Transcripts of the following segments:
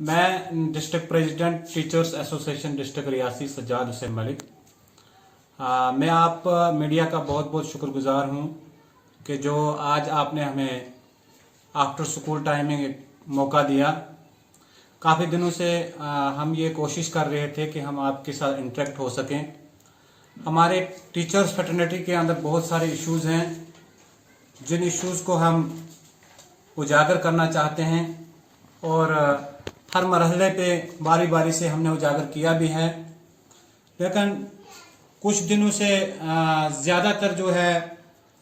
मैं district president teachers association district Reasi Sajjad Hussain Malik. मैं आप मीडिया का बहुत बहुत शुक्रगुजार हूं कि जो आज आपने हमें आफ्टर स्कूल टाइमिंग एक मौका दिया। काफ़ी दिनों से हम ये कोशिश कर रहे थे कि हम आपके साथ इंटरेक्ट हो सकें। हमारे टीचर्स फ्रेटर्निटी के अंदर बहुत सारे इश्यूज़ हैं जिन इश्यूज़ को हम उजागर करना चाहते हैं और हर मरहले पे बारी बारी से हमने उजागर किया भी है, लेकिन कुछ दिनों से ज़्यादातर जो है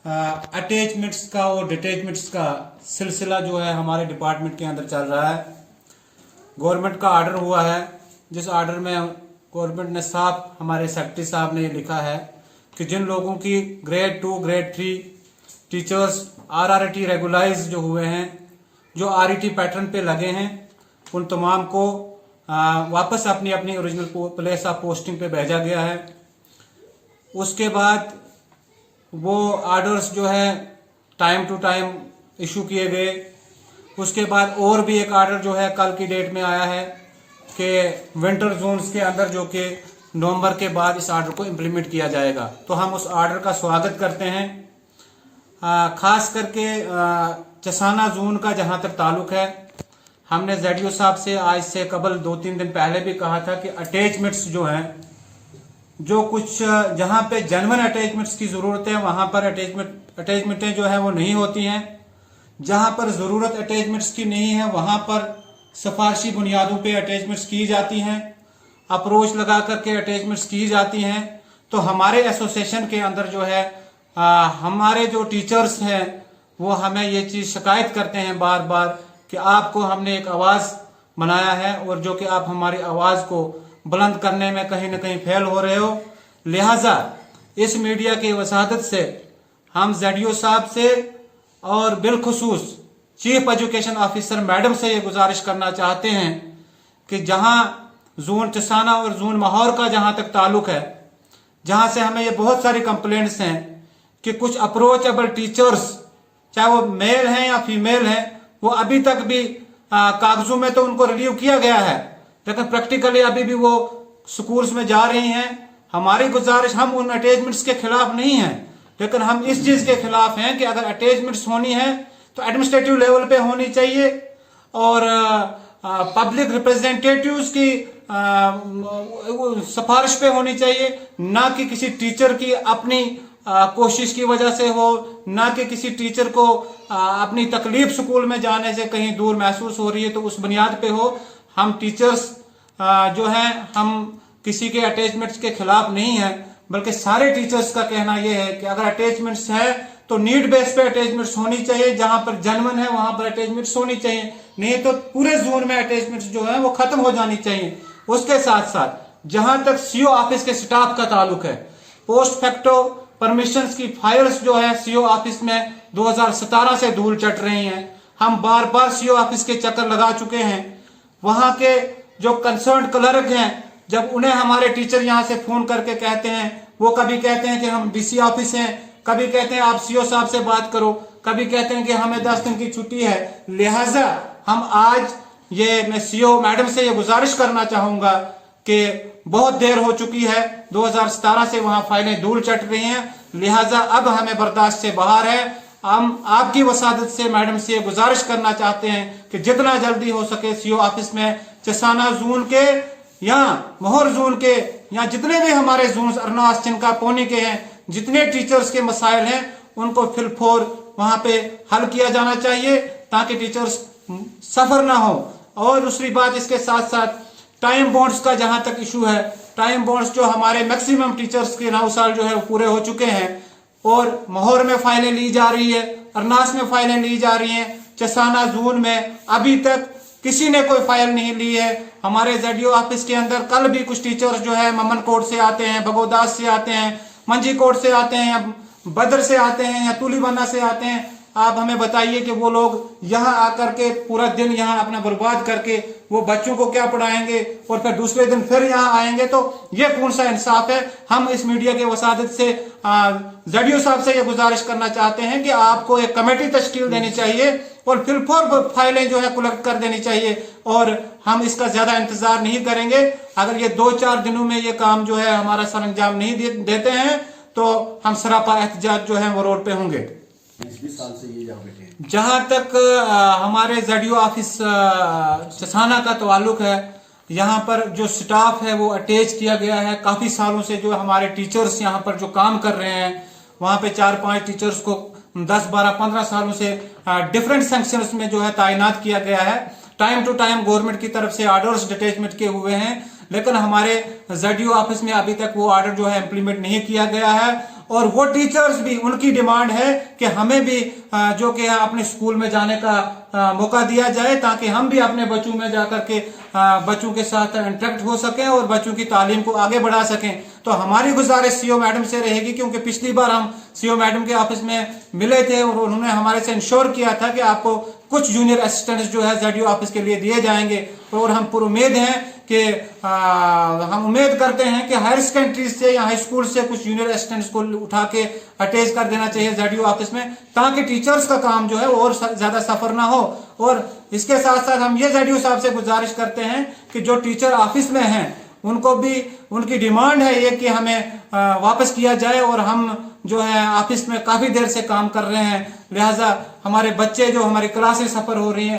अटैचमेंट्स का और डिटैचमेंट्स का सिलसिला जो है हमारे डिपार्टमेंट के अंदर चल रहा है। गवर्नमेंट का आर्डर हुआ है, जिस आर्डर में गवर्नमेंट ने साफ हमारे सेक्रेटरी साहब ने ये लिखा है कि जिन लोगों की grade 2 grade 3 teachers RRT regularise जो हुए हैं, जो RET पैटर्न पे लगे हैं, उन तमाम को वापस अपनी अपनी ओरिजिनल प्लेस ऑफ पोस्टिंग पे भेजा गया है। उसके बाद वो आर्डर्स जो है टाइम टू टाइम इशू किए गए। उसके बाद और भी एक आर्डर जो है कल की डेट में आया है कि विंटर जोन्स के अंदर जो कि नवंबर के बाद इस आर्डर को इम्प्लीमेंट किया जाएगा। तो हम उस आर्डर का स्वागत करते हैं। खास करके चसाना जोन का जहां तक ताल्लुक है, हमने ZDO साहब से आज से कबल 2-3 दिन पहले भी कहा था कि अटैचमेंट्स जो हैं, जो कुछ जहां पे जेन्युइन अटैचमेंट्स की जरूरत है वहां पर अटैचमेंटें जो है वो नहीं होती हैं। जहां पर जरूरत अटैचमेंट्स की नहीं है वहां पर सिफारशी बुनियादों पे अटैचमेंट्स की जाती हैं, अप्रोच लगा करके अटैचमेंट्स की जाती हैं। तो हमारे एसोसिएशन के अंदर जो है हमारे जो टीचर्स हैं वो हमें ये चीज शिकायत करते हैं बार बार कि आपको हमने एक आवाज बनाया है और जो कि आप हमारी आवाज को बुलंद करने में कहीं ना कहीं फेल हो रहे हो। लिहाजा इस मीडिया की वसादत से हम ZDO साहब से और बिलखुसूस चीफ एजुकेशन ऑफिसर मैडम से ये गुजारिश करना चाहते हैं कि जहां जोन चसाना और जोन माहौर का जहां तक ताल्लुक है, जहां से हमें ये बहुत सारी कंप्लेंट्स हैं कि कुछ अप्रोचेबल टीचर्स, चाहे वो मेल हैं या फीमेल हैं, वो अभी तक भी कागजों में तो उनको रिलीव किया गया है, लेकिन प्रैक्टिकली अभी भी वो स्कूल्स में जा रही हैं। हमारी गुजारिश, हम उन अटैचमेंट्स के खिलाफ नहीं हैं, लेकिन हम इस चीज के खिलाफ हैं कि अगर अटैचमेंट्स होनी है तो एडमिनिस्ट्रेटिव लेवल पे होनी चाहिए और पब्लिक रिप्रेजेंटेटिव्स की सिफारिश पे होनी चाहिए, ना कि किसी टीचर की अपनी कोशिश की वजह से हो, ना कि किसी टीचर को अपनी तकलीफ स्कूल में जाने से कहीं दूर महसूस हो रही है तो उस बुनियाद पे हो। हम टीचर्स जो हैं, हम किसी के अटैचमेंट्स के खिलाफ नहीं है, बल्कि सारे टीचर्स का कहना यह है कि अगर अटैचमेंट्स है तो नीड बेस पे अटैचमेंट्स होनी चाहिए, जहां पर जेन्युइन है वहां पर अटैचमेंट्स होनी चाहिए, नहीं तो पूरे जोन में अटैचमेंट्स जो है वो खत्म हो जानी चाहिए। उसके साथ साथ जहां तक CO ऑफिस के स्टाफ का ताल्लुक है, पोस्ट फैक्टो परमिशंस की फाइल्स जो है CO ऑफिस में 2017 से धूल चट रही हैं। हम बार बार CO ऑफिस के चक्कर लगा चुके हैं। वहां के जो कंसर्न क्लर्क हैं, जब उन्हें हमारे टीचर यहां से फोन करके कहते हैं, वो कभी कहते हैं कि हम DC ऑफिस हैं, कभी कहते हैं आप CO साहब से बात करो, कभी कहते हैं कि हमें 10 दिन की छुट्टी है। लिहाजा हम आज मैं CO मैडम से ये गुजारिश करना चाहूंगा कि बहुत देर हो चुकी है, 2017 से वहां फाइलें धूल चट रही हैं, लिहाजा अब हमें बर्दाश्त से बाहर है। हम आपकी वसादत से मैडम से गुजारिश करना चाहते हैं कि जितना जल्दी हो सके CO ऑफिस में चसाना जोन के या माहौर जोन के या जितने भी हमारे जोन अरनास चिनका पोनी के हैं, जितने टीचर्स के मसाइल हैं उनको फिलफोर वहां पे हल किया जाना चाहिए ताकि टीचर्स सफर ना हो। और दूसरी बात, इसके साथ साथ टाइम बॉन्ड्स का जहां तक इशू है, टाइम बॉन्ड्स जो हमारे मैक्सिमम टीचर्स के 9 साल जो है वो पूरे हो चुके हैं और माहौर में फाइलें ली जा रही है, अरनास में फाइलें ली जा रही हैं, चसाना जोन में अभी तक किसी ने कोई फाइल नहीं ली है। हमारे ZDO ऑफिस के अंदर कल भी कुछ टीचर्स जो है ममन कोट से आते हैं, बगोदास से आते हैं, मंजी कोट से आते हैं, या बदर से आते हैं या तुलीबंदा से आते हैं, आप हमें बताइए कि वो लोग यहाँ आकर के पूरा दिन यहाँ अपना बर्बाद करके वो बच्चों को क्या पढ़ाएंगे और फिर दूसरे दिन फिर यहाँ आएंगे, तो ये कौन सा इंसाफ है। हम इस मीडिया के वसादत से जडियो साहब से ये गुजारिश करना चाहते हैं कि आपको एक कमेटी तश्कील देनी चाहिए और फिर फाइलें जो है कलेक्ट कर देनी चाहिए, और हम इसका ज्यादा इंतजार नहीं करेंगे। अगर ये 2-4 दिनों में ये काम जो है हमारा सर अंजाम नहीं देते हैं तो हम सरापा एहतजाज जो है वो रोड पे होंगे। 20 साल से ये जहाँ बैठे हैं। जहां तक हमारे जडियो ऑफिस चसाना का ताल्लुक है, यहाँ पर जो स्टाफ है वो अटैच किया गया है। काफी सालों से जो हमारे टीचर्स यहाँ पर जो काम कर रहे हैं, वहां पे 4-5 टीचर्स को 10-12-15 सालों से डिफरेंट सेक्शंस में जो है तैनात किया गया है। टाइम टू टाइम गवर्नमेंट की तरफ से ऑर्डर्स डिटैचमेंट के हुए हैं, लेकिन हमारे जडियो ऑफिस में अभी तक वो ऑर्डर जो है इम्प्लीमेंट नहीं किया गया है। और वो टीचर्स भी, उनकी डिमांड है कि हमें भी जो कि अपने स्कूल में जाने का मौका दिया जाए, ताकि हम भी अपने बच्चों में जाकर के बच्चों के साथ इंटरेक्ट हो सकें और बच्चों की तालीम को आगे बढ़ा सकें। तो हमारी गुजारिश सीओ मैडम से रहेगी, क्योंकि पिछली बार हम सीओ मैडम के ऑफिस में मिले थे और उन्होंने हमारे से इंश्योर किया था कि आपको कुछ जूनियर असिस्टेंट्स जो है जडियो ऑफिस के लिए दिए जाएंगे। और हम पूरी उम्मीद हैं कि हम उम्मीद करते हैं कि हायर सेकेंडरी से या हाई स्कूल से कुछ जूनियर असिस्टेंट्स को उठा के अटैच कर देना चाहिए जडियो ऑफिस में, ताकि टीचर्स का काम जो है और ज्यादा सफर ना हो। और इसके साथ साथ हम ये जडियो साहब से गुजारिश करते हैं कि जो टीचर ऑफिस में हैं उनको भी, उनकी डिमांड है ये कि हमें वापस किया जाए, और हम जो है ऑफिस में काफी देर से काम कर रहे हैं, लिहाजा हमारे बच्चे जो हमारी क्लासें सफर हो रही हैं